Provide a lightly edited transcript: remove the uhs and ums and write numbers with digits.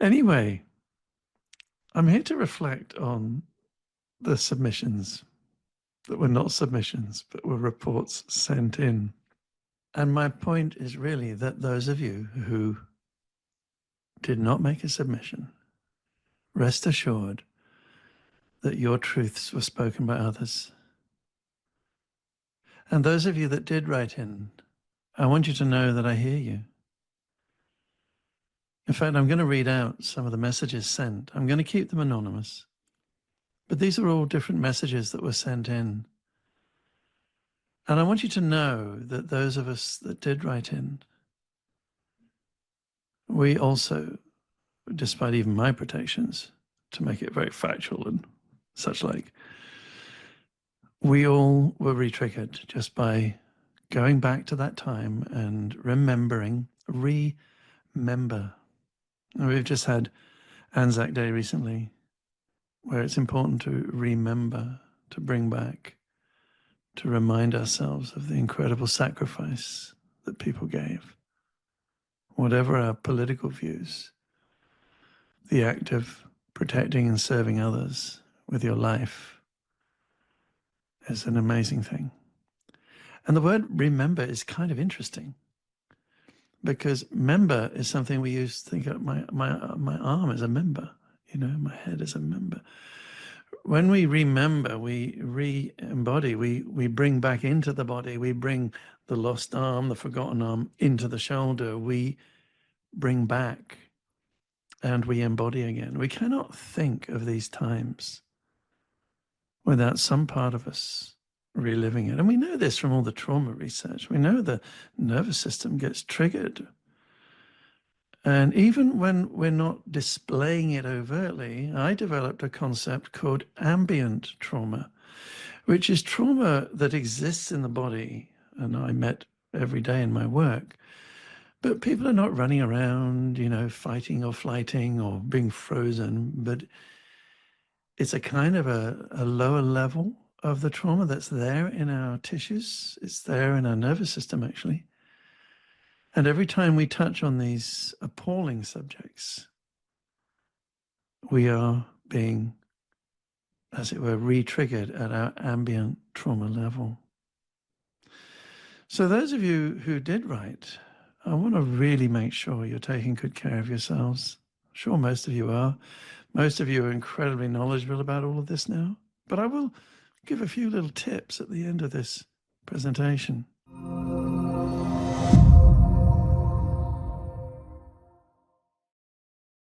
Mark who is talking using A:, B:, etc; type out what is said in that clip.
A: Anyway, I'm here to reflect on the submissions that were not submissions, but were reports sent in. And my point is really that those of you who did not make a submission, rest assured that your truths were spoken by others. And those of you that did write in, I want you to know that I hear you. In fact, I'm going to read out some of the messages sent. I'm going to keep them anonymous. But these are all different messages that were sent in. And I want you to know that those of us that did write in, we also, despite even my protections, to make it very factual and such like, we all were re-triggered just by going back to that time and remembering, remember. And we've just had Anzac Day recently, where it's important to remember, to bring back, to remind ourselves of the incredible sacrifice that people gave. Whatever our political views, the act of protecting and serving others with your life is an amazing thing. And the word remember is kind of interesting because member is something we use to think of my arm as a member, my head as a member. When we remember, we re-embody, we bring back into the body, we bring the lost arm, the forgotten arm into the shoulder, we bring back and we embody again. We cannot think of these times without some part of us reliving it. And we know this from all the trauma research. We know the nervous system gets triggered. And even when we're not displaying it overtly, I developed a concept called ambient trauma, which is trauma that exists in the body, and I met every day in my work. But people are not running around, fighting or flighting or being frozen, but it's a kind of a lower level of the trauma that's there in our tissues. It's there in our nervous system, actually. And every time we touch on these appalling subjects, we are being, as it were, re-triggered at our ambient trauma level. So those of you who did write, I want to really make sure you're taking good care of yourselves. I'm sure most of you are. Most of you are incredibly knowledgeable about all of this now. But I will give a few little tips at the end of this presentation.